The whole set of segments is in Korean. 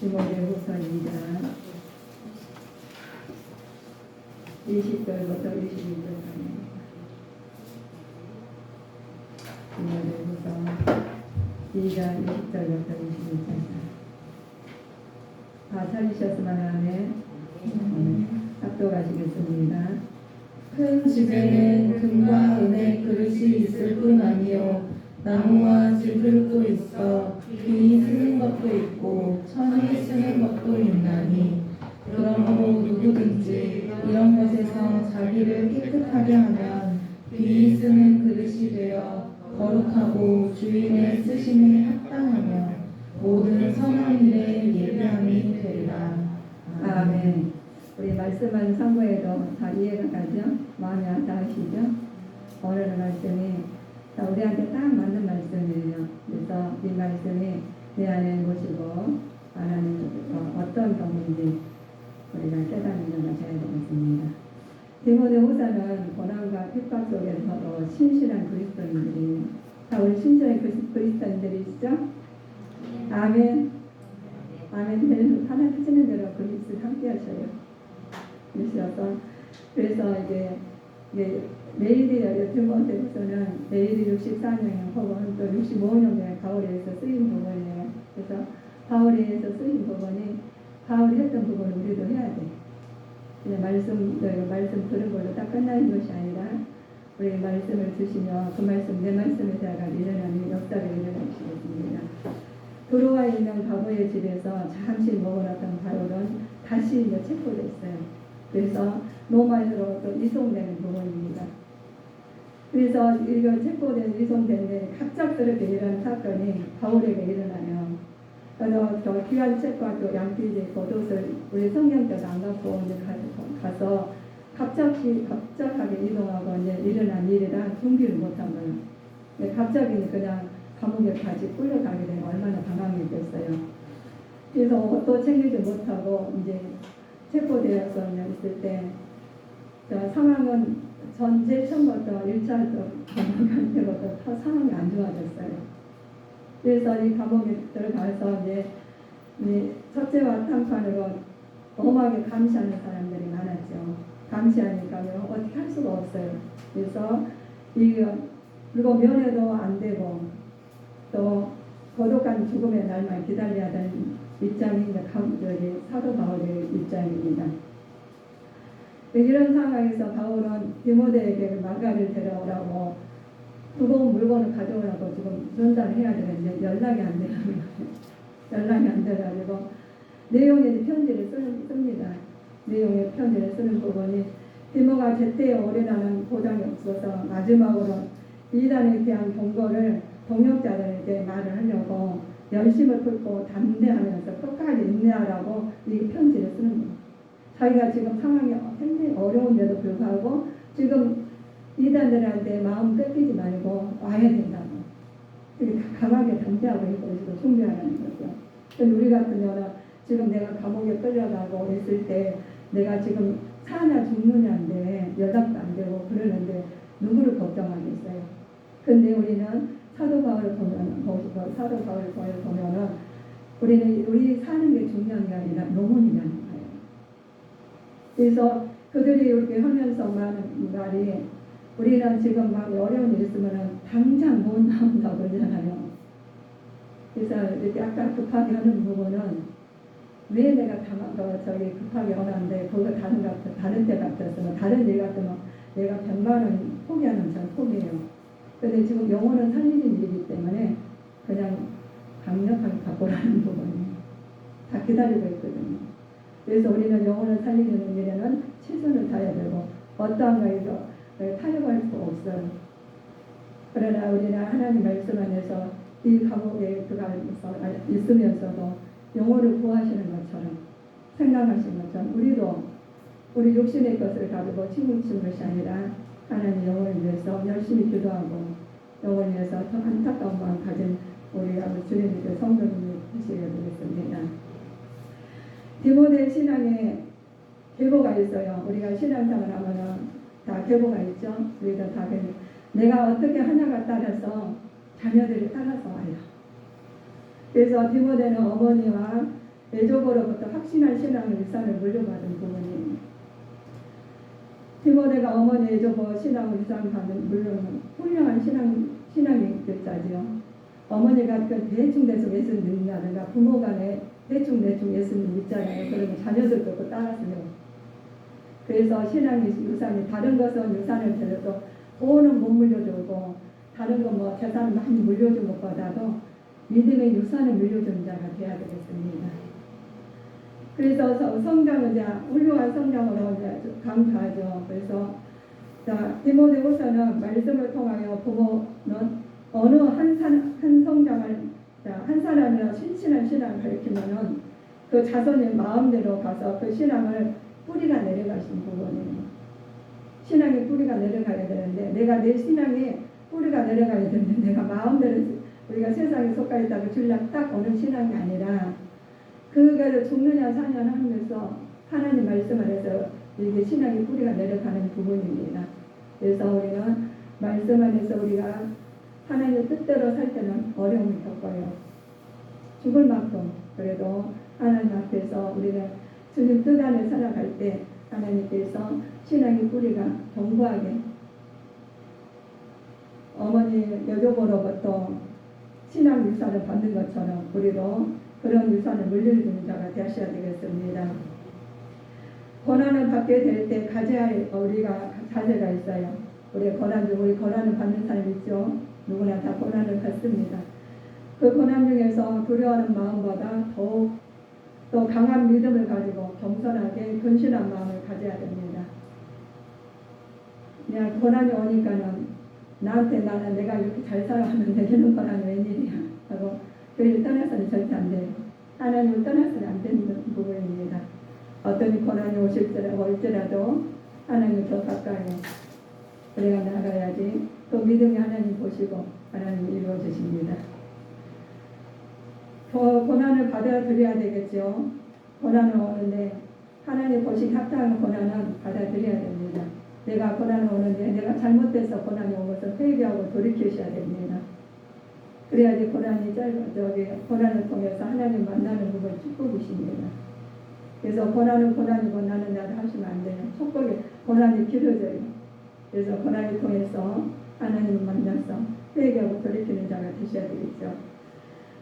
디모데후서 2장 20절부터 21절까지. 디모데후서 2장 20절부터 21절까지. 다 찾으셨으면 하네. 합독하시겠습니다. 큰 집에는 금과 은의 그릇이 있을 뿐 아니요 나무와 질그릇도 있어 귀히 쓰는 것도 있고 천이 쓰는 것도 있나니 그러므로 누구든지 이런 것에서 자기를 깨끗하게 하면 귀히 쓰는 그릇이 되어 거룩하고 주인의 쓰심에 합당하며 모든 선한 일에 예비함이 되리라. 아멘. 우리 말씀은 상고에도 다 이해가 가죠? 마음에 와닿으시죠? 오늘의 말씀이 우리한테 딱 맞는 말씀이에요. 그래서 이 말씀이 내 안에 무엇이고 하나님 어떤 경우인지 우리가 깨닫는 걸 가져야 되겠습니다. 디모데후서는 고난과 핍박 속에서도 신실한 그리스도인들이 다 우리 신실한 그리스도인들이시죠? 아멘. 아멘. 하나 하시는 대로 그리스도 함께 하셔요. 그래서 이게 내일이 디모데후서는 내일이 64년 혹은 또 65년의 바울에서 쓰인 부분이에요. 그래서 바울에서 쓰인 부분이 바울이 했던 부분을 우리도 해야 돼. 그냥 말씀 들은 걸로 딱 끝나는 것이 아니라 우리 말씀을 주시며 그 말씀 내 말씀에 대하여 일어나는 역사가 일어나시겠습니다. 도로와 있는 과거의 집에서 잠시 머물렀던 바울은 다시 이제 체포됐어요. 그래서 로마로 또 이송되는 부분입니다. 그래서 이거 체포된 이송된데 갑작스럽게 일어난 사건이 바울에게 일어나요. 그래서 저 귀한 책과 또 양피지 겉옷을 우리 성경대로 안 갖고 이제 가서 갑작하게 이동하고 이제 일어난 일이라 준비를 못한 거예요. 갑자기 그냥 감옥에 다시 끌려가게 되면 얼마나 당황했겠어요. 그래서 옷도 챙기지 못하고 이제 체포되어서 있을 때 상황은 제일 처음부터 1차 감옥 때부터 상황이 안 좋아졌어요. 그래서 이 감옥에 들어가서 이제 첫째와 탕판으로 엄하게 감시하는 사람들이 많았죠. 감시하니까 어떻게 할 수가 없어요. 그래서 그리고 면회도 안 되고 또 고독한 죽음의 날만 기다려야 하는 입장이 사도 바울의 입장입니다. 이런 상황에서 바울은 디모데에게 마가를 데려오라고 무거운 물건을 가져오라고 지금 전달해야 되는데 연락이 안 되는 거예요. 연락이 안 돼가지고 내용의 편지를 씁니다. 내용의 편지를 쓰는 부분이 디모가 제때 오래나는 보장이 없어서 마지막으로 이단에 대한 경고를 동역자들에게 말을 하려고 열심을 품고 담대하면서 끝까지 인내하라고 이 편지를 쓰는 거예요. 자기가 지금 상황이 굉장히 어려운데도 불구하고 지금 이단들한테 마음 뺏기지 말고 와야 된다고. 강하게 담대하고 있고 숭배하는 거죠. 근데 우리 같은 경우는 지금 내가 감옥에 끌려가고 있을 때 내가 지금 사냐 죽느냐인데 연락도 안 되고 그러는데 누구를 걱정하겠어요. 근데 우리는 사도 바울을 보면은 우리 사는 게 중요한 게 아니라 영혼이라는 거예요. 그래서 그들이 이렇게 하면서만 말이 우리는 지금 막 어려운 일 있으면은 당장 못 나온다고 그러잖아요. 그래서 이렇게 약간 급하게 하는 부분은 왜 내가 급하게 하는데 그거 다른 때 같았으면 다른 일 같으면 내가 100만 원 포기하는 전 포기해요. 근데 지금 영혼은 살리는 일이기 때문에 그냥 강력하게 바꾸라는 부분이 다 기다리고 있거든요. 그래서 우리는 영혼을 살리는 일에는 최선을 다해야 되고 어떠한 거에도 타협할 수 없어요. 그러나 우리는 하나님 말씀 안에서 이 감옥에 들어가서 있으면서도 영혼을 구하시는 것처럼 생각하시는 것처럼 우리도 우리 육신의 것을 가지고 침묵치는 것이 아니라 하나님 영혼을 위해서 열심히 기도하고 영혼을 위해서 더 안타까운 마음 가진 우리 아버지 주님께 성도님이 디모데 신앙에 계보가 있어요. 우리가 신앙생활 하면은 다 계보가 있죠. 우리도 다 계보. 내가 어떻게 하냐가 따라서 자녀들이 따라서 와요. 그래서 디모데는 어머니와 애족으로부터 확신한 신앙의 유산을 물려받은 부분이에요. 디모데가 어머니 애족으로 신앙을 유산받은 물론 훌륭한 신앙이 됐자지요. 어머니가 그 대충 예수님 믿는다든가 부모 간에 대충 예수님 믿잖아요. 그러면 자녀들도 그 따라서요. 그래서 신앙의 유산이 다른 것은 유산을 드려도 돈은 못 물려주고 다른 건 뭐 재산을 많이 물려준 것보다도 믿음의 유산을 물려준 자가 되어야 되겠습니다. 그래서 성장은 이제 훌륭한 성장으로 이제 강조하죠. 그래서 자, 디모데후서는 말씀을 통하여 부모는 어느 한 성장을 한 사람이나 신실한 신앙을 가르치면은 그 자손의 마음대로 가서 그 신앙을 뿌리가 내려가신 부분이에요. 신앙의 뿌리가 내려가야 되는데 내가 내 신앙에 뿌리가 내려가야 되는데 내가 마음대로 우리가 세상에 속가 있다고 줄락 딱 오는 신앙이 아니라 그가 죽느냐 사느냐 하면서 하나님 말씀 안에서 이게 신앙의 뿌리가 내려가는 부분입니다. 그래서 우리는 말씀 안에서 우리가 하나님의 뜻대로 살 때는 어려움을 겪어요. 죽을 만큼 그래도 하나님 앞에서 우리는 주님 뜻 안에 살아갈 때 하나님께서 신앙의 뿌리가 견고하게 어머니 여조보로부터 신앙 유산을 받는 것처럼 우리도 그런 유산을 물려주는 자가 되셔야 되겠습니다. 고난을 받게 될 때 가져야 할 우리가 자세가 있어요. 우리 고난을 받는 사람 있죠. 누구나 다 고난을 받습니다. 그 고난 중에서 두려워하는 마음보다 더욱 또 강한 믿음을 가지고 겸손하게 근신한 마음을 가져야 됩니다. 그냥 고난이 오니까는 나는 내가 이렇게 잘 살아왔는데 이런 고난이 웬일이야 하고 교회를 떠나서는 절대 안 돼요. 하나님을 떠나서는 안 되는 부분입니다. 어떤 고난이 올지라도 하나님을 더 가까이 우리가 나가야지 또 믿음이 하나님 보시고 하나님이 이루어 주십니다. 더 고난을 받아들여야 되겠죠. 고난은 오는데 하나님 보시기 합당한 고난은 받아들여야 됩니다. 내가 고난이 오는데 내가 잘못돼서 고난이 온 것을 회개하고 돌이키셔야 됩니다. 그래야지 고난을 통해서 하나님 만나는 부분 축복이십니다. 그래서 고난은 고난이고 나는 나도 하시면 안 돼요. 축복이 고난이 길어져요. 그래서 고난을 통해서 하나님을 만나서 회개하고 돌이키는 자가 되셔야 되겠죠.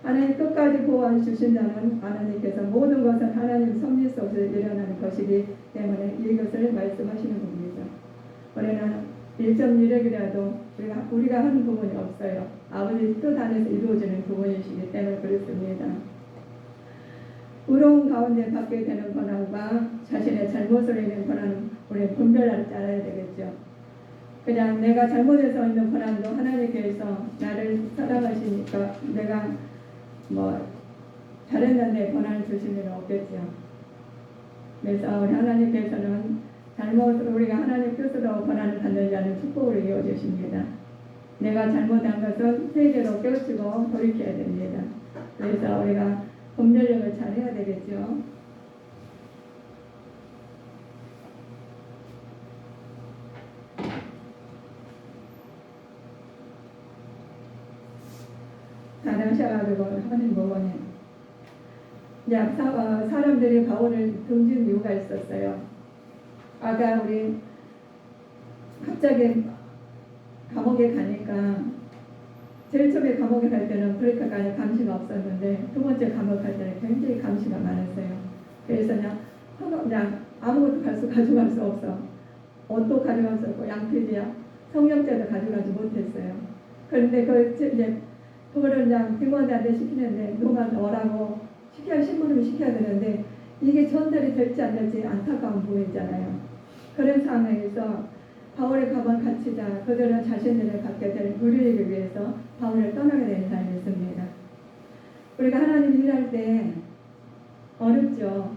하나님 끝까지 보호해 주신다는 하나님께서 모든 것은 하나님 섭리 속에서 일어나는 것이기 때문에 이것을 말씀하시는 겁니다. 우리는 1.1억이라도 우리가 하는 부분이 없어요. 아버지 뜻 안에서 이루어지는 부분이시기 때문에 그렇습니다. 의로운 가운데 받게 되는 고난과 자신의 잘못을 있는 고난은 우리 분별할 줄 알아야 되겠죠. 그냥 내가 잘못해서 있는 고난도 하나님께서 나를 사랑하시니까 내가 잘했는데 고난을 주실 일은 없겠죠. 그래서 우리 하나님께서는 우리가 하나님 뜻으로 고난을 받는 자는 축복으로 이어주십니다. 내가 잘못한 것은 회개로 깨우치고 돌이켜야 됩니다. 그래서 우리가 분별력을 잘 해야 되겠죠. 잘하셔가지고 하는 부분이 이제 사람들이 바울을 등진 이유가 있었어요. 아까 우리 갑자기 감옥에 가니까 제일 처음에 감옥에 갈 때는 그렇게까지 감시가 없었는데 두 번째 감옥 갈 때는 굉장히 감시가 많았어요. 그래서 그냥 아무것도 가져갈 수 없어. 옷도 가져갈 수 없고 양피지야 성경책도 가져가지 못했어요. 그런데 그거를 그냥 디모데한테 시키는데 누가 오라고 신부름을 시켜야 되는데 이게 전달이 될지 안 될지 안타까운 부분이잖아요. 그런 상황에서 바울의 가만 갇히자 그들은 자신들을 갖게 될 의리를 위해서 바울을 떠나게 되는 사람이었습니다. 우리가 하나님 일할 때 어렵죠.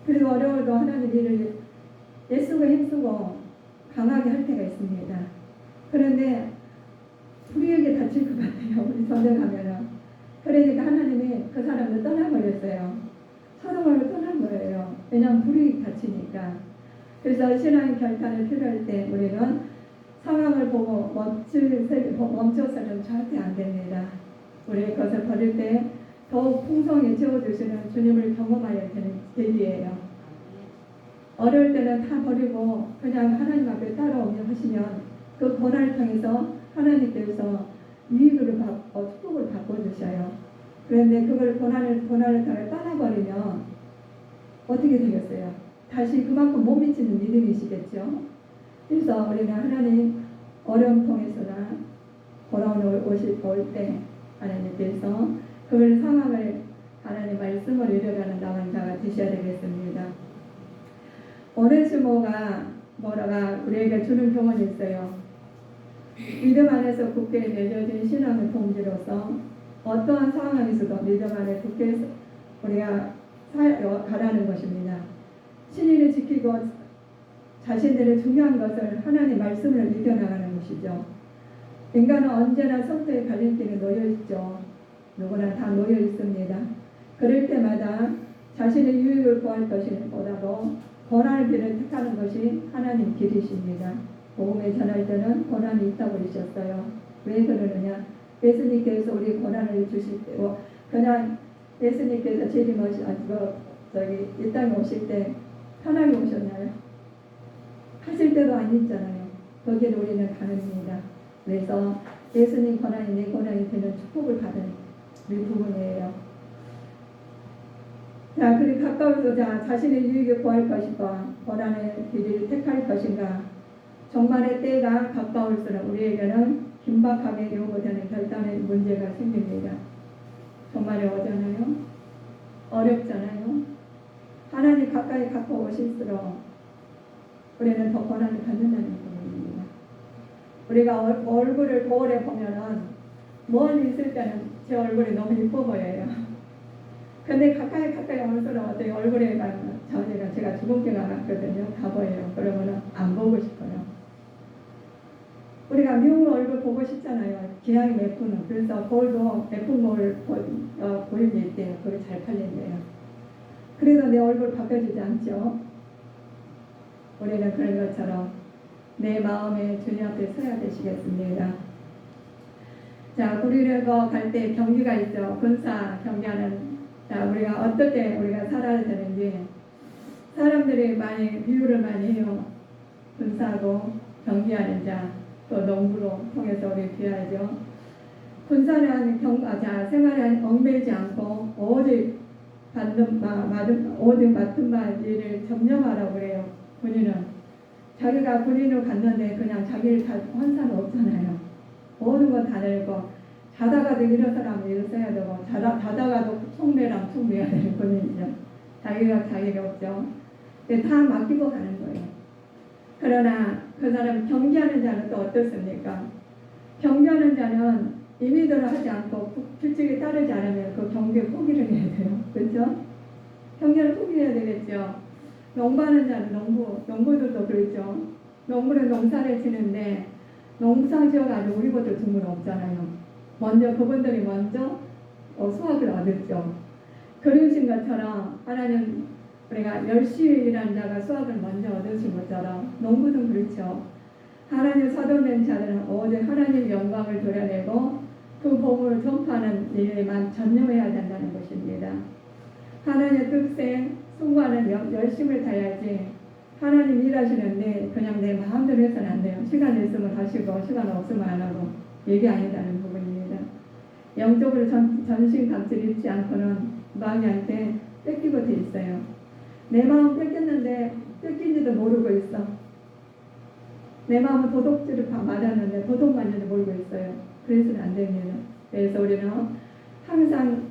그리고 어려워도 하나님 일을 애쓰고 힘쓰고 강하게 할 때가 있습니다. 그런데 불의하게 다칠 것 같아요. 우리 전쟁하면은. 그러니까 하나님이 그 사람을 떠나버렸어요. 소돔을 떠난 거예요. 그냥 불이 닫히니까. 그래서 신앙의 결단을 필요할 때 우리는 상황을 보고 멈춰서는 절대 안 됩니다. 우리의 것을 버릴 때 더욱 풍성히 채워주시는 주님을 경험하여야 되는 계기예요. 어려울 때는 다 버리고 그냥 하나님 앞에 따라오며 하시면 그 고난을 통해서 하나님께서 유익을 축복을 바꿔주셔요. 그런데 그걸 고난을 통해 떠나버리면 어떻게 되겠어요? 다시 그만큼 못 미치는 믿음이시겠죠. 그래서 우리는 하나님 어려움 통해서나 돌아올 때 하나님께서 그걸 상황을 하나님 말씀을 이뤄가는 나간 자가 되셔야 되겠습니다. 오네시모가 우리에게 주는 교훈이 있어요. 믿음 안에서 굳게 맺어진 신앙의 동지로서 어떠한 상황에서도 믿음 안에 굳게 우리가 가라는 것입니다. 신인을 지키고 자신들의 중요한 것을 하나님 말씀을 믿어나가는 것이죠. 인간은 언제나 성도의 갈림길에 놓여 있죠. 누구나 다 놓여 있습니다. 그럴 때마다 자신의 유익을 구할 것보다도 고난의 길을 택하는 것이 하나님 길이십니다. 복음을 전할 때는 고난이 있다고 그러셨어요. 왜 그러느냐? 예수님께서 우리 고난을 주실 때, 그냥 예수님께서 이 땅에 오실 때 편하게 오셨나요? 하실 때도 아니잖아요. 거기에 우리는 가능합니다. 그래서 예수님 고난이 내 고난이 되는 축복을 받은 우리 부분이에요. 자, 그리 가까워서 자신의 유익을 구할 것인가, 고난의 길을 택할 것인가. 종말의 때가 가까울수록 우리에게는 긴박하게 요구되는 결단의 문제가 생깁니다. 종말이 오잖아요. 어렵잖아요. 하나님 가까이 갖고 오실수록 우리는 더 고난을 받는다는 부분입니다. 우리가 얼굴을 거울에 보면은 멀리 있을 때는 제 얼굴이 너무 이뻐 보여요. 근데 가까이 올수록 어떻게 얼굴에 제가 주근깨가 났거든요. 다 보여요. 그러면은 안 보고 싶어요. 우리가 미운 얼굴 보고 싶잖아요. 기왕이 예쁘는. 그래서 거울도 예쁜 거울 보이게 있대요. 그게 잘 팔린대요. 그래도 내 얼굴 바꿔주지 않죠. 우리는 그런 것처럼 내 마음에 주님 앞에 서야 되시겠습니다. 자, 구리르고 갈 때 경기가 있죠. 군사 경기하는. 자, 우리가 어떻게 우리가 살아야 되는지 사람들이 많이 비유를 많이 해요. 군사하고 경기하는 자, 또 농부로 통해서 우리 비하죠. 군사는 생활에 얽매이지 않고 오직 맡은 바 일을 점령하라고 그래요. 군인은 자기가 군인으로 갔는데 그냥 자기를 다 환사는 없잖아요. 모든 건 다 내고 자다가도 일어서라면 일어서야 되고 자다가도 총매라면 총매야 되는 군인이죠. 자기가 없죠. 근데 다 맡기고 가는 거예요. 그러나 그 사람 경기하는 자는 또 어떻습니까? 경기하는 자는 임의대로 하지 않고 규칙에 따르지 않으면 그 경기에 포기를 해야 돼요. 그렇죠? 경기를 포기해야 되겠죠. 농부하는 자는 농부들도 그렇죠. 농부는 농사를 지는데 농사 지어가지고 우리 것도 주문 없잖아요. 그분들이 먼저 수확을 얻었죠. 그러신 것처럼 하나님 우리가 열심히 일하는 자가 수확을 먼저 얻으신 것처럼 농부도 그렇죠. 하나님 사도된 자들은 오직 하나님 영광을 드러내고 그 복음을 전파하는 일에만 전념해야 된다는 것입니다. 하나님의 뜻에 순고하는 열심을 다해야지 하나님 일하시는데 그냥 내 마음대로 해서는 안 돼요. 시간 있으면 하시고 시간 없으면 안 하고 이게 아니다는 부분입니다. 영적으로 전신갑주를 입지 않고는 마귀한테 뺏기고 돼 있어요. 내 마음 뺏겼는데 뺏긴지도 모르고 있어. 내 마음은 도둑질을 맞았는데 도둑 맞는지 모르고 있어요. 그래서는 안 됩니다. 그래서 우리는 항상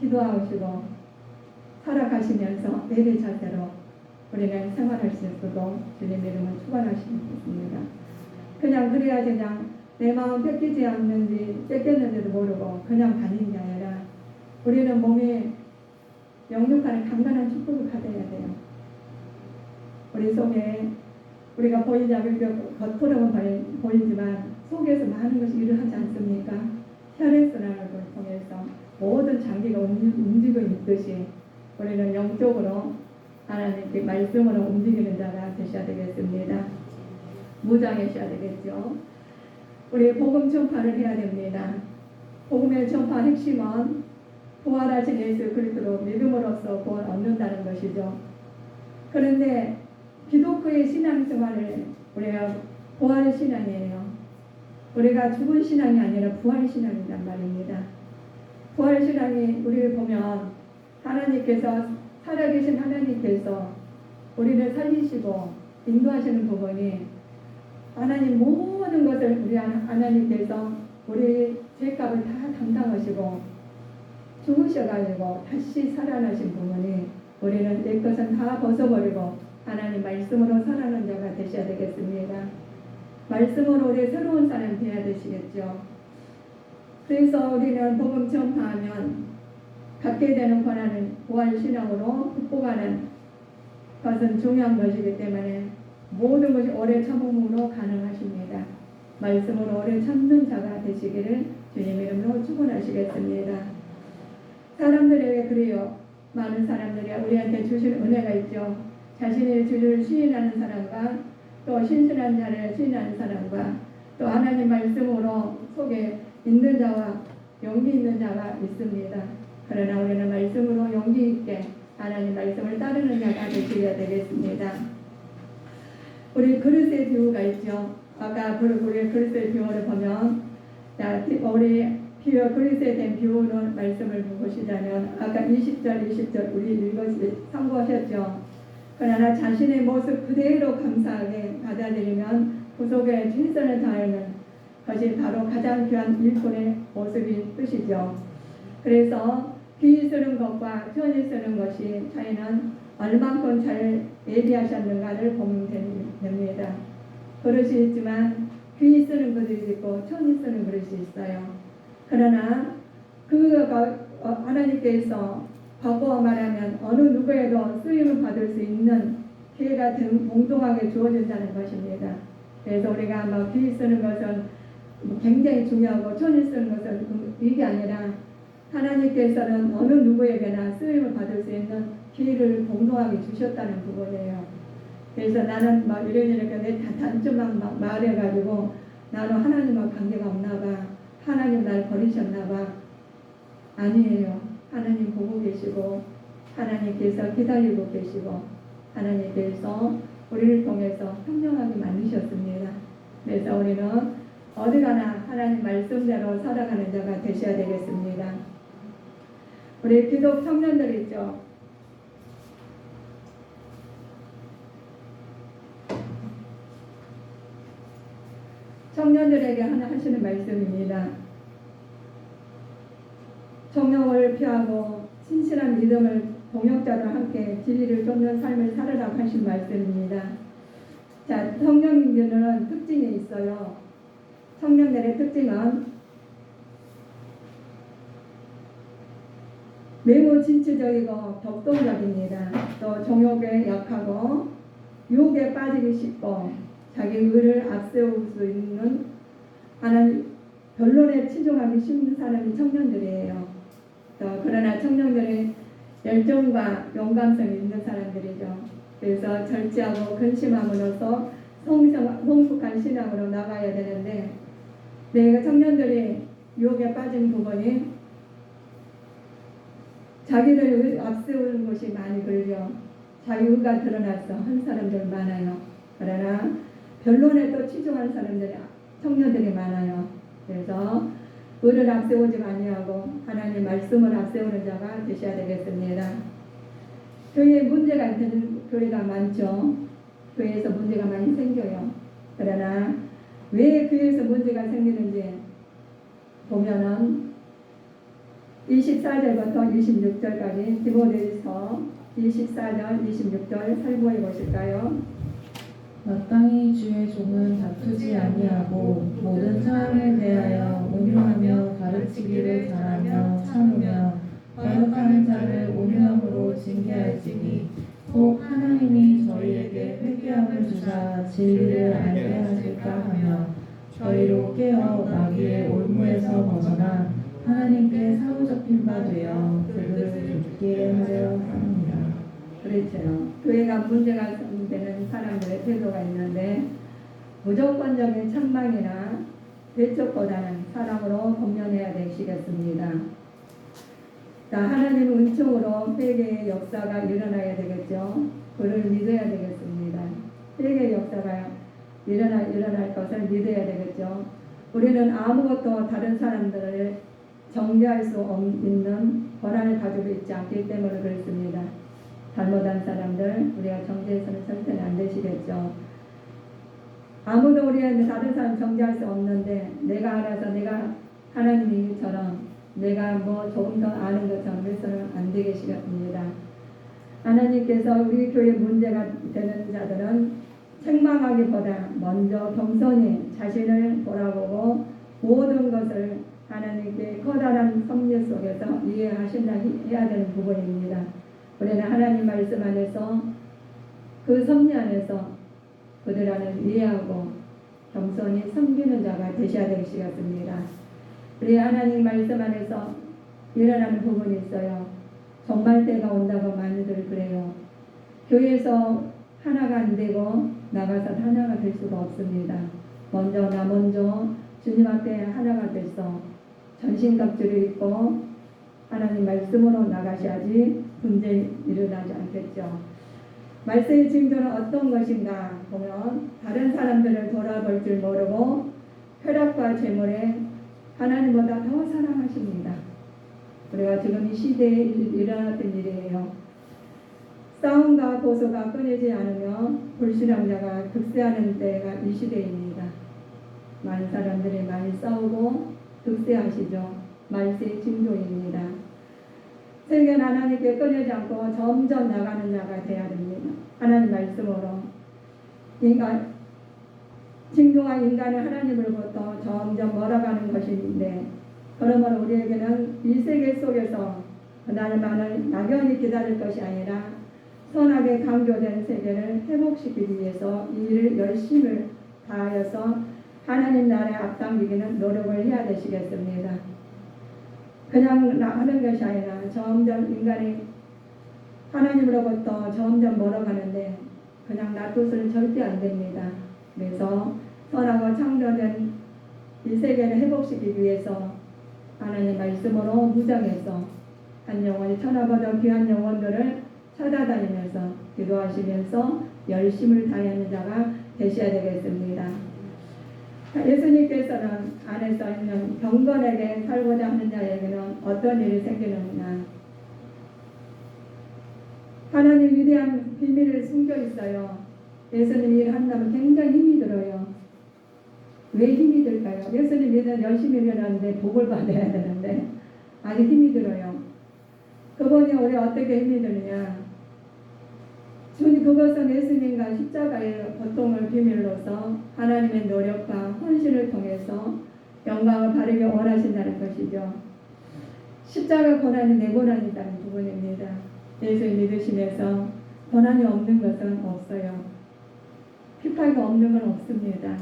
기도하시고 살아가시면서 내리 자세로 우리는 생활할 수 있도록 주님의 이름을 축원하시겠습니다. 그냥 그래야지 그냥 내 마음 뺏기지 않는지 뺏겼는지도 모르고 그냥 다니는 게 아니라 우리는 몸에 영육하는 강건한 축복을 받아야 돼요. 우리 속에 우리가 보이지 않고 겉으로는 보이지만 속에서 많은 것이 일을 하지 않습니까? 혈액순환을 통해서 모든 장기가 움직이고 있듯이 우리는 영적으로 하나님께 말씀으로 움직이는 자가 되셔야 되겠습니다. 무장하셔야 되겠죠. 우리 복음 전파를 해야 됩니다. 복음의 전파 핵심은 부활하신 예수 그리스도로 믿음으로써 구원 얻는다는 것이죠. 그런데 기독교의 신앙생활을 우리가 부활의 신앙이에요. 우리가 죽은 신앙이 아니라 부활의 신앙이란 말입니다. 부활의 신앙이 우리를 보면 하나님께서 살아계신 하나님께서 우리를 살리시고 인도하시는 부분이 하나님 모든 것을 우리 하나님께서 우리 죄값을 다 담당하시고 죽으셔가지고 다시 살아나신 부분이 우리는 내 것은 다 벗어버리고 하나님 말씀으로 살아난 자가 되셔야 되겠습니다. 말씀으로 우리 새로운 사람 되어야 되시겠죠. 그래서 우리는 복음 전파하면 갖게 되는 권한은 부활신앙으로 극복하는 것은 중요한 것이기 때문에 모든 것이 오래 참음으로 가능하십니다. 말씀으로 오래 참는 자가 되시기를 주님 이름으로 축원하시겠습니다. 사람들에게 그래요. 많은 사람들이 우리한테 주신 은혜가 있죠. 자신의 주를 시인하는 사람과 또 신실한 자를 시인하는 사람과 또 하나님 말씀으로 속에 있는 자와 용기 있는 자가 있습니다. 그러나 우리는 말씀으로 용기 있게 하나님 말씀을 따르는 자가 되셔야 되겠습니다. 우리 그릇의 비유가 있죠. 아까 우리 그릇의 비유를 보면 우리 그릇에 된 비유는 말씀을 보시자면 아까 20절 우리 참고하셨죠. 그러나 자신의 모습 그대로 감사하게 받아들이면 구속에 최선을 다하는 것이 바로 가장 귀한 일꾼의 모습인 뜻이죠. 그래서 귀히 쓰는 것과 편히 쓰는 것이 차이는 얼만큼 잘 예비하셨는가를 보면 됩니다. 그릇이 있지만 귀히 쓰는 그릇이 있고 편히 쓰는 그릇이 있어요. 그러나 그가 하나님께서 과거와 말하면 어느 누구에도 쓰임을 받을 수 있는 기회가 동등하게 주어진다는 것입니다. 그래서 우리가 귀히 쓰는 것은 굉장히 중요하고 편히 쓰는 것은 이게 아니라 하나님께서는 어느 누구에게나 쓰임을 받을 수 있는 기회를 동등하게 주셨다는 부분이에요. 그래서 나는 이렇게 내 단점만 말해가지고 나는 하나님과 관계가 없나 봐. 하나님 날 버리셨나 봐. 아니에요. 하나님 보고 계시고 하나님께서 기다리고 계시고 하나님께서 우리를 통해서 현명하게 만드셨습니다. 그래서 우리는 어디 가나 하나님 말씀대로 살아가는 자가 되셔야 되겠습니다. 우리 기독 청년들 있죠. 청년들에게 하시는 말씀입니다. 정욕을 피하고 신실한 믿음을 동역자들과 함께 진리를 쫓는 삶을 살으라고 하신 말씀입니다. 자, 청년들은 특징이 있어요. 청년들의 특징은 매우 진취적이고 격동적입니다. 또 정욕에 약하고 유혹에 빠지기 쉽고 자기 의를 앞세울 수 있는 하나님 변론에 치중하기 쉬운 사람이 청년들이에요. 그러나 청년들의 열정과 용감성이 있는 사람들이죠. 그래서 절제하고 근심함으로써 성숙한 신앙으로 나가야 되는데 내가 청년들이 유혹에 빠진 부분이 자기를 앞세우는 것이 많이 걸려 자기 의가 드러나서 한 사람들 많아요. 그러나 변론에 또 치중한 사람들이 청년들이 많아요. 그래서 의를 앞세우지 아니하고 하나님 말씀을 앞세우는 자가 되셔야 되겠습니다. 교회에 문제가 있는 교회가 많죠. 교회에서 문제가 많이 생겨요. 그러나 왜 교회에서 문제가 생기는지 보면은 24절부터 26절까지 디모데후서 24절 26절 살펴해 보실까요? 마땅히 주의 종은 다투지 아니하고 모든 사람에 대하여 온유하며 가르치기를 잘하며 참으며 거역하는 자를 온유함으로 징계할지니 꼭 하나님이 저희에게 회개함을 주사 진리를 알게 하실까 하며 저희로 깨어 마귀의 올무에서 벗어나 하나님께 사로잡힌 바 되어 그들을 죽게 하려 합니다. 그렇죠. 교회가 문제가 되는 사람들의 태도가 있는데 무조건적인 책망이나 대척보다는 사랑으로 권면해야 되시겠습니다. 자, 하나님 은총으로 회개의 역사가 일어나야 되겠죠. 그를 믿어야 되겠습니다. 회개의 역사가 일어날 것을 믿어야 되겠죠. 우리는 아무것도 다른 사람들을 정죄할 수 없는 권한을 가지고 있지 않기 때문에 그렇습니다. 잘못한 사람들 우리가 정죄해서는 절대는 안 되시겠죠. 아무도 우리한테 다른 사람 정죄할 수 없는데 내가 알아서 내가 하나님이처럼 내가 뭐 조금 더 아는 것처럼 해서는 안 되겠습니다. 하나님께서 우리 교회 문제가 되는 자들은 책망하기보다 먼저 겸손히 자신을 돌아보고 모든 것을 하나님께 커다란 섭리 속에서 이해하신다 해야 되는 부분입니다. 우리는 하나님 말씀 안에서 그 섭리 안에서 그들 안을 이해하고 겸손히 섬기는 자가 되셔야 되시겠습니다. 우리 하나님 말씀 안에서 일어나는 부분이 있어요. 정말 때가 온다고 많이들 그래요. 교회에서 하나가 안 되고 나가서 하나가 될 수가 없습니다. 나 먼저 주님 앞에 하나가 돼서 전신갑주를 입고 하나님 말씀으로 나가셔야지 분쟁이 일어나지 않겠죠. 말씀의 징조는 어떤 것인가 보면 다른 사람들을 돌아볼 줄 모르고 쾌락과 재물에 하나님보다 더 사랑하십니다. 우리가 지금 이 시대에 일어났던 일이에요. 싸움과 고소가 끊이지 않으며 불신앙 자가 득세하는 때가 이 시대입니다. 많은 사람들이 많이 싸우고 득세하시죠. 말세의 징조입니다. 세계는 하나님께 끊이지 않고 점점 나가는 자가 되어야 됩니다. 하나님 말씀으로 징조와 인간이 하나님으로부터 점점 멀어가는 것인데 그러므로 우리에게는 이 세계 속에서 그날만을 막연히 기다릴 것이 아니라 선하게 강조된 세계를 회복시키기 위해서 이 일을 열심히 다하여서 하나님 나라에 앞당기기는 노력을 해야 되시겠습니다. 그냥 하는 것이 아니라 점점 인간이 하나님으로부터 점점 멀어가는데 그냥 놔두서는 절대 안 됩니다. 그래서 선하고 창조된 이 세계를 회복시키기 위해서 하나님 말씀으로 무장해서 한 영혼이 천하보다 귀한 영혼들을 찾아다니면서 기도하시면서 열심을 다하는 자가 되셔야 되겠습니다. 예수님께서는 안에서 있는 경건하게 살고자 하는 자에게는 어떤 일이 생기느냐. 하나님 위대한 비밀을 숨겨 있어요. 예수님이 일한다면 굉장히 힘이 들어요. 왜 힘이 들까요? 예수님 일은 열심히 일하는데 복을 받아야 되는데 아주 힘이 들어요. 그분이 우리 어떻게 힘이 드느냐. 그것은 예수님과 십자가의 고통을 비밀로서 하나님의 노력과 헌신을 통해서 영광을 바르게 원하신다는 것이죠. 십자가 고난이 내 고난이라는 부분입니다. 예수를 믿으시면서 고난이 없는 것은 없어요. 피파가 없는 건 없습니다.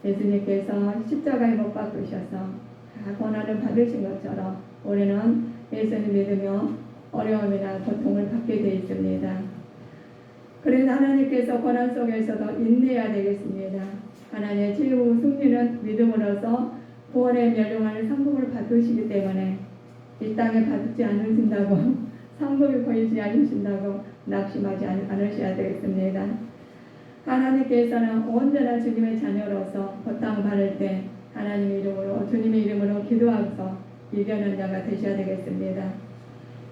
예수님께서 십자가에 못 박으셔서 다 고난을 받으신 것처럼 우리는 예수를 믿으며 어려움이나 고통을 받게 되어 있습니다. 그래서 하나님께서 고난 속에서도 인내해야 되겠습니다. 하나님의 최후 승리는 믿음으로써 구원의 멸류관의 상급을 받으시기 때문에 이 땅에 받지 않으신다고 상급이 보이지 않으신다고 낙심하지 않으셔야 되겠습니다. 하나님께서는 온전한 주님의 자녀로서 고통 받을 때 하나님의 이름으로 주님의 이름으로 기도하면서 이겨낸 자가 되셔야 되겠습니다.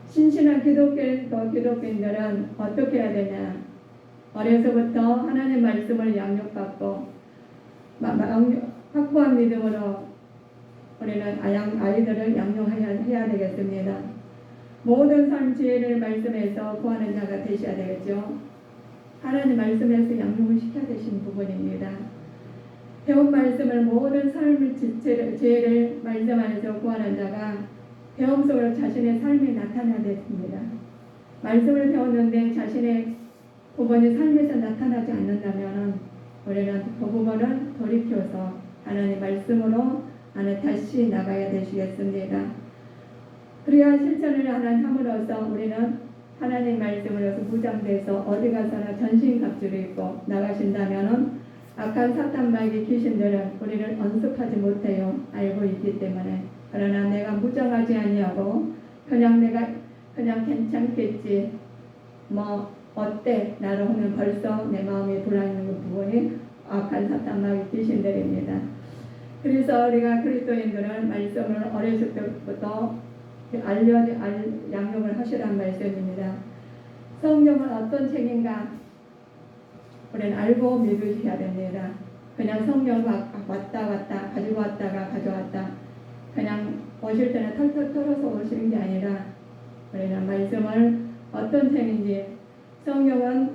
신실한 기독교인들은 어떻게 해야 되냐. 어려서부터 하나님 말씀을 양육받고 확고한 믿음으로 우리는 아이들을 양육해야 되겠습니다. 모든 삶 지혜를 말씀에서 구하는 자가 되셔야 되겠죠. 하나님 말씀에서 양육을 시켜야 되시는 부분입니다. 배운 말씀을 모든 삶의 지혜를 말씀 안에서 구하는 자가 배움 속으로 자신의 삶이 나타나야 됩니다. 말씀을 배웠는데 자신의 부분이 삶에서 나타나지 않는다면 우리는 그 부분을 돌이켜서 하나님 말씀으로 다시 나가야 되시겠습니다. 그래야 실천을 함으로써 우리는 하나님 말씀으로서 무장돼서 어디 가서나 전신갑주를 입고 나가신다면은 악한 사탄 마귀 귀신들은 우리를 언습하지 못해요. 알고 있기 때문에. 그러나 내가 무장하지 아니하고 그냥 괜찮겠지. 뭐 어때? 나로 하면 벌써 내 마음에 들어있는 그 부분이 악한 사탄 마귀 귀신들입니다. 그래서 우리가 그리스도인들은 말씀을 어렸을 때부터 양육을 하시란 말씀입니다. 성경은 어떤 책인가? 우리는 알고 믿으셔야 됩니다. 그냥 성경 왔다 갔다 가지고 왔다가 가져왔다. 그냥 오실 때는 털털 털어서 오시는 게 아니라 우리는 말씀을 어떤 책인지 성경은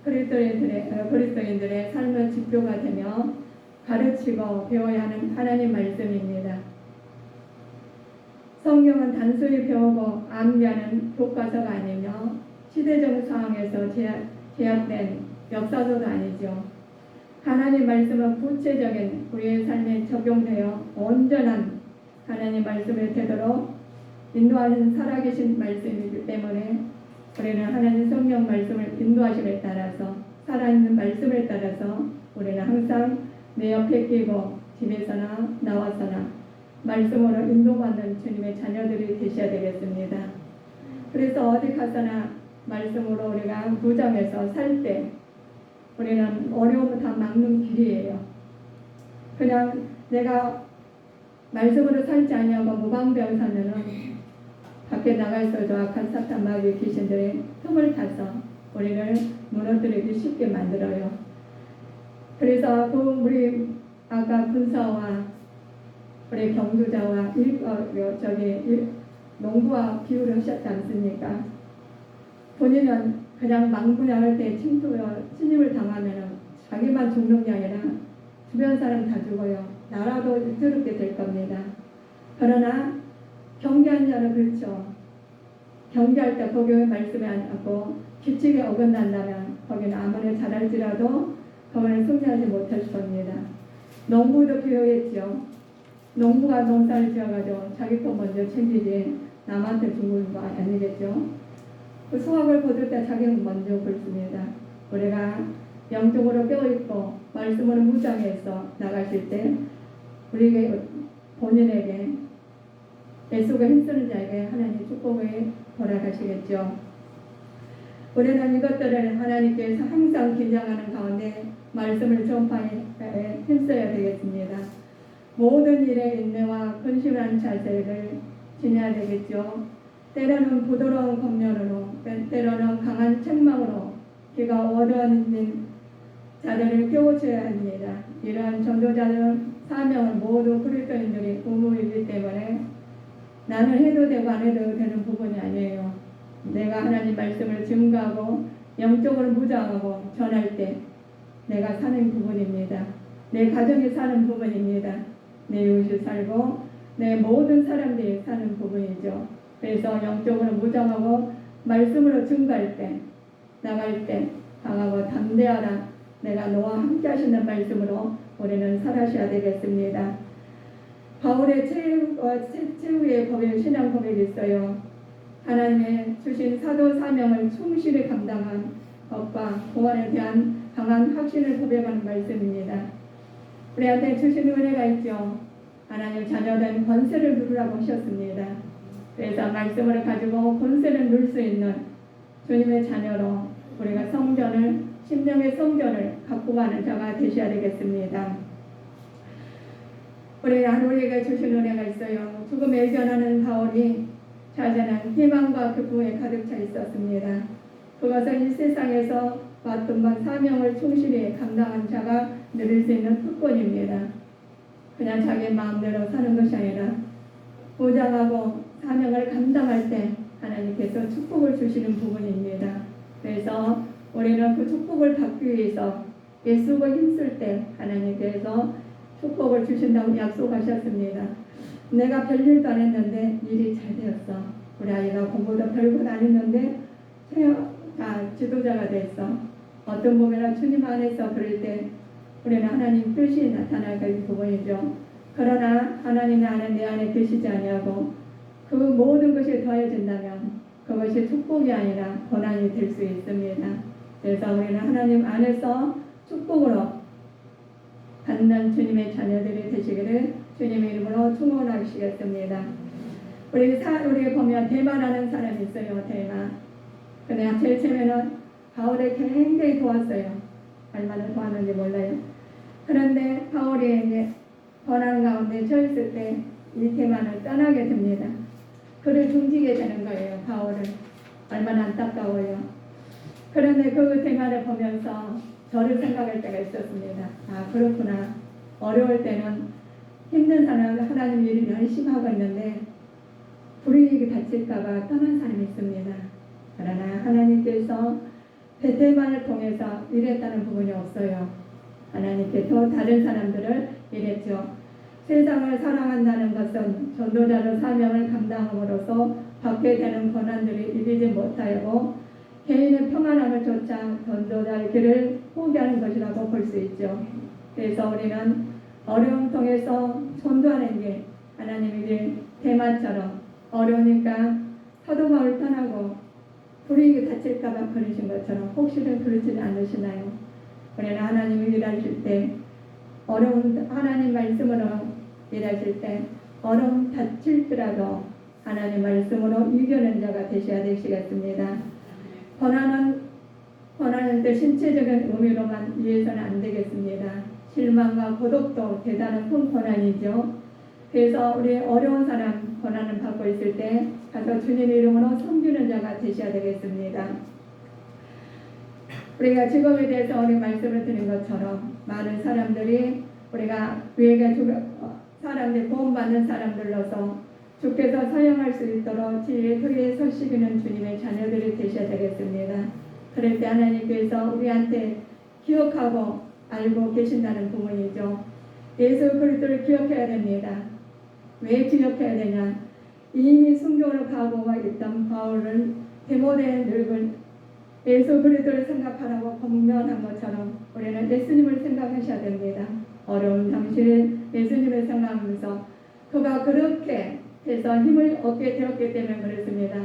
그리스도인들의 삶의 지표가 되며 가르치고 배워야 하는 하나님 말씀입니다. 성경은 단순히 배우고 암기하는 교과서가 아니며 시대적 상황에서 제약된 역사서도 아니죠. 하나님 말씀은 구체적인 우리의 삶에 적용되어 온전한 하나님 말씀을 되도록 인도하는 살아계신 말씀이기 때문에 우리는 하나님 성령 말씀을 인도하심에 따라서 살아있는 말씀을 따라서 우리는 항상 내 옆에 끼고 집에서나 나와서나 말씀으로 인도받는 주님의 자녀들이 되셔야 되겠습니다. 그래서 어디 가서나 말씀으로 우리가 무장해서 살 때 우리는 어려움을 다 막는 길이에요. 그냥 내가 말씀으로 살지 아니하고 무방대로 살면은 밖에 나가 있어도 악한 사탄 마귀 귀신들의 틈을 타서 우리를 무너뜨리기 쉽게 만들어요. 그래서 우리 아까 군사와 우리 경주자와 농부와 비유를 하셨지 않습니까? 본인은 그냥 망분양할 때 침입을 당하면 자기만 죽는 게 아니라 주변 사람 다 죽어요. 나라도 위태롭게 될 겁니다. 그러나 경계하는 자는 그렇죠. 경계할 때 거기에 말씀이 아니고 규칙에 어긋난다면 거기는 아무리 잘할지라도 거기는 승리하지 못할 겁니다. 농부도 비유했죠. 농부가 농사를 지어가지고 자기 거 먼저 챙기지 남한테 주는 거 아니겠죠. 그 수확을 거둘 때 자기는 먼저 긁습니다. 우리가 영적으로 깨어있고 말씀으로 무장해서 나가실 때 우리에게 본인에게 애쓰고 힘쓰는 자에게 하나님 축복을 돌아가시겠죠. 우리는 이것들을 하나님께서 항상 긴장하는 가운데 말씀을 전파에 힘써야 되겠습니다. 모든 일에 인내와 근심한 자세를 지녀야 되겠죠. 때로는 부드러운 겉면으로, 때로는 강한 책망으로 귀가 어두워진 자들을 깨우쳐야 합니다. 이러한 전도자들은 사명을 모두 그리스도인들이 의무이기 때문에 나는 해도 되고 안 해도 되는 부분이 아니에요. 내가 하나님 말씀을 증거하고 영적으로 무장하고 전할 때 내가 사는 부분입니다. 내 가정이 사는 부분입니다. 내 이웃이 살고 내 모든 사람들이 사는 부분이죠. 그래서 영적으로 무장하고 말씀으로 증거할 때 나갈 때 강하고 담대하라. 내가 너와 함께 하시는 말씀으로 우리는 살아셔야 되겠습니다. 바울의 최후의 고백, 신앙 고백이 있어요. 하나님의 주신 사도 사명을 충실히 감당한 것과 구원에 대한 강한 확신을 고백하는 말씀입니다. 우리한테 주신 은혜가 있죠. 하나님 자녀된 권세를 누리라고 하셨습니다. 그래서 말씀을 가지고 권세를 누릴 수 있는 주님의 자녀로 우리가 심령의 성전을 갖고 가는 자가 되셔야 되겠습니다. 우리에게 주신 은혜가 있어요. 죽음에 이겨나는 바울이 자자는 희망과 기쁨에 가득 차 있었습니다. 그것은 이 세상에서 맡은 바 사명을 충실히 감당한 자가 누릴 수 있는 특권입니다. 그냥 자기 마음대로 사는 것이 아니라 무장하고 사명을 감당할 때 하나님께서 축복을 주시는 부분입니다. 그래서 우리는 그 축복을 받기 위해서 애쓰고 힘쓸 때 하나님께서 축복을 주신다고 약속하셨습니다. 내가 별일도 안 했는데 일이 잘 되었어. 우리 아이가 공부도 별것 안 했는데 지도자가 됐어. 어떤 부분은 주님 안에서 그럴 때 우리는 하나님 뜻이 나타나는 부분이죠. 그러나 하나님의 안에 내 안에 계시지 아니하고 그 모든 것이 더해진다면 그것이 축복이 아니라 고난이 될 수 있습니다. 그래서 우리는 하나님 안에서 축복으로 받는 주님의 자녀들이 되시기를 주님의 이름으로 축원하시겠습니다. 우리 보면 대마라는 사람이 있어요. 대마. 근데 제일 처음에는 바울을 굉장히 도왔어요. 얼마나 도왔는지 몰라요. 그런데 바울이 이제 고난 가운데 처했을 때 이 대마를 떠나게 됩니다. 그를 중지게 되는 거예요. 바울을. 얼마나 안타까워요. 그런데 그 대마를 보면서 저를 생각할 때가 있었습니다. 아, 그렇구나. 어려울 때는 힘든 사람 하나님 일을 열심히 하고 있는데 불이익이 다칠까봐 떠난 사람이 있습니다. 그러나 하나님께서 대만을 통해서 일했다는 부분이 없어요. 하나님께서 다른 사람들을 일했죠. 세상을 사랑한다는 것은 전도자로 사명을 감당함으로써 받게 되는 고난들이 이기지 못하고 개인의 평안함을 쫓아 전도자의 길을 포기하는 것이라고 볼 수 있죠. 그래서 우리는 어려움 통해서 전도하는 게 하나님의 길 대만처럼 어려우니까 사도 바울 떠나고 불이익이 다칠까봐 그러신 것처럼 혹시는 그러지 않으시나요? 그러나 하나님이 일하실 때 어려운 하나님 말씀으로 일하실 때 어려움 다칠더라도 하나님 말씀으로 이겨낸 자가 되셔야 되시겠습니다. 고난은 또 신체적인 의미로만 이해해서는 안 되겠습니다. 실망과 고독도 대단한 큰 고난이죠. 그래서 우리 어려운 사람 고난을 받고 있을 때 가서 주님의 이름으로 섬기는 자가 되셔야 되겠습니다. 우리가 직업에 대해서 우리 말씀을 드린 것처럼 많은 사람들이 우리가 사람들 구원받는 사람들로서 주께서 사용할 수 있도록 진리의 토리에 서시기는 주님의 자녀들이 되셔야 되겠습니다. 그럴 때 하나님께서 우리한테 기억하고 알고 계신다는 부분이죠. 예수 그리스도를 기억해야 됩니다. 왜 기억해야 되냐? 이미 순교로 가고가 있던 바울을 디모데에 늙은 예수 그리스도를 생각하라고 권면한 것처럼 우리는 예수님을 생각하셔야 됩니다. 어려운 당시에 예수님을 생각하면서 그가 그렇게 해서 힘을 얻게 되었기 때문에 그렇습니다.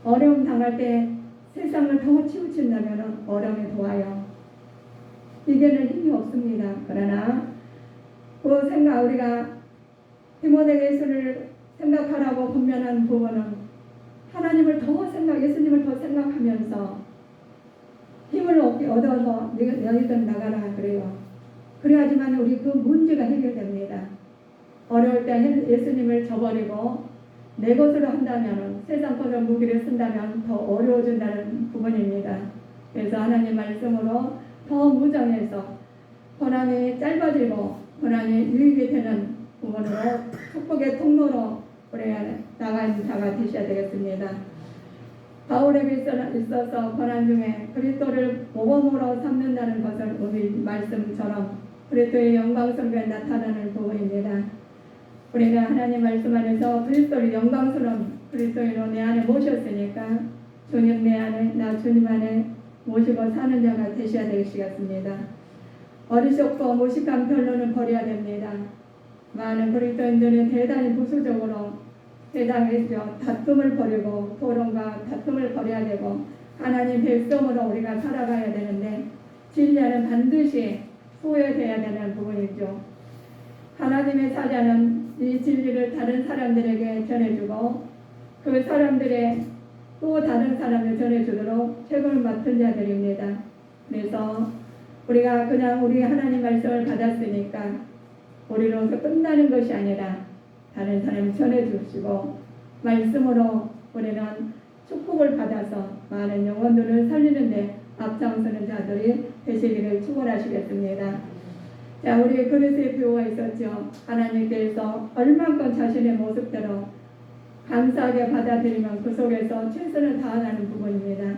어려움 당할 때 세상을 더 치우친다면 어려움이 도와요. 이게는 힘이 없습니다. 그러나 그 생각 우리가 디모데 예수를 생각하라고 권면한 부분은 하나님을 더 예수님을 더 생각하면서 힘을 얻어서 너희들 나가라 그래요. 그래야지만 우리 그 문제가 해결됩니다. 어려울 때 예수님을 저버리고 내 것으로 한다면 세상 것을 무기를 쓴다면 더 어려워진다는 부분입니다. 그래서 하나님 말씀으로 더 무정해서 고난이 짧아지고 고난이 유익이 되는 부분으로 축복의 통로로 우리가 나가는 자가 되셔야 되겠습니다. 바울에게 있어서 고난 중에 그리스도를 모범으로 삼는다는 것을 우리 말씀처럼 그리스도의 영광스럽게 나타나는 부분입니다. 우리가 하나님 말씀 안에서 그리스도를 영광스러운 그리스도인으로 내 안에 모셨으니까 주님 내 안에 나 주님 안에 모시고 사는 자가 되셔야 되시겠습니다. 어리석고 무식한 변론을 버려야 됩니다. 많은 그리스도인들은 대단히 부수적으로 세상에서 다툼을 버리고 토론과 다툼을 버려야 되고 하나님 백성으로 우리가 살아가야 되는데 진리는 반드시 소외돼야 되는 부분이죠. 하나님의 사자는 이 진리를 다른 사람들에게 전해주고 그 사람들의 또 다른 사람을 전해주도록 책임을 맡은 자들입니다. 그래서 우리가 그냥 우리 하나님 말씀을 받았으니까 우리로서 끝나는 것이 아니라 다른 사람이 전해주시고 말씀으로 우리는 축복을 받아서 많은 영혼들을 살리는데 앞장서는 자들이 되시기를 축원하시겠습니다. 자, 우리 그리스의 비유가 있었죠. 하나님께서 얼만큼 자신의 모습대로 감사하게 받아들이면 그 속에서 최선을 다하는 부분입니다.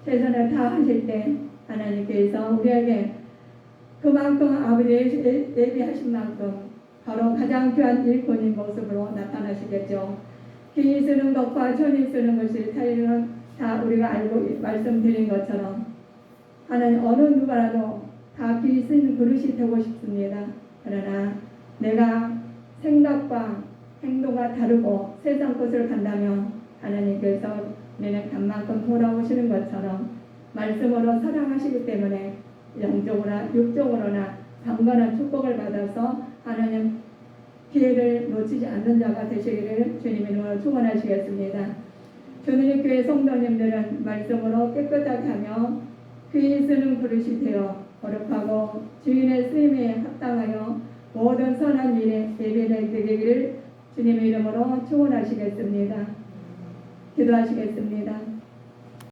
최선을 다하실 때 하나님께서 우리에게 그만큼 아버지 예비하신 만큼 바로 가장 귀한 일꾼인 모습으로 나타나시겠죠. 귀히 쓰는 것과 천히 쓰는 것이 차이는 다 우리가 알고 말씀드린 것처럼 하나님 어느 누구라도 다 귀히 쓰는 그릇이 되고 싶습니다. 그러나 내가 생각과 행동과 다르고 세상 것을 간다면 하나님께서 우리는 간만큼 돌아오시는 것처럼 말씀으로 사랑하시기 때문에 영적으로나 육적으로나 강건한 축복을 받아서 하나님 기회를 놓치지 않는 자가 되시기를 주님의 이름으로 축원하시겠습니다. 주님의 교회 성도님들은 말씀으로 깨끗하게 하며 귀히 쓰는 그릇이 되어 거룩하고 주인의 쓰임에 합당하여 모든 선한 일에 예배를 드리기를 주님의 이름으로 축원하시겠습니다. 기도하시겠습니다.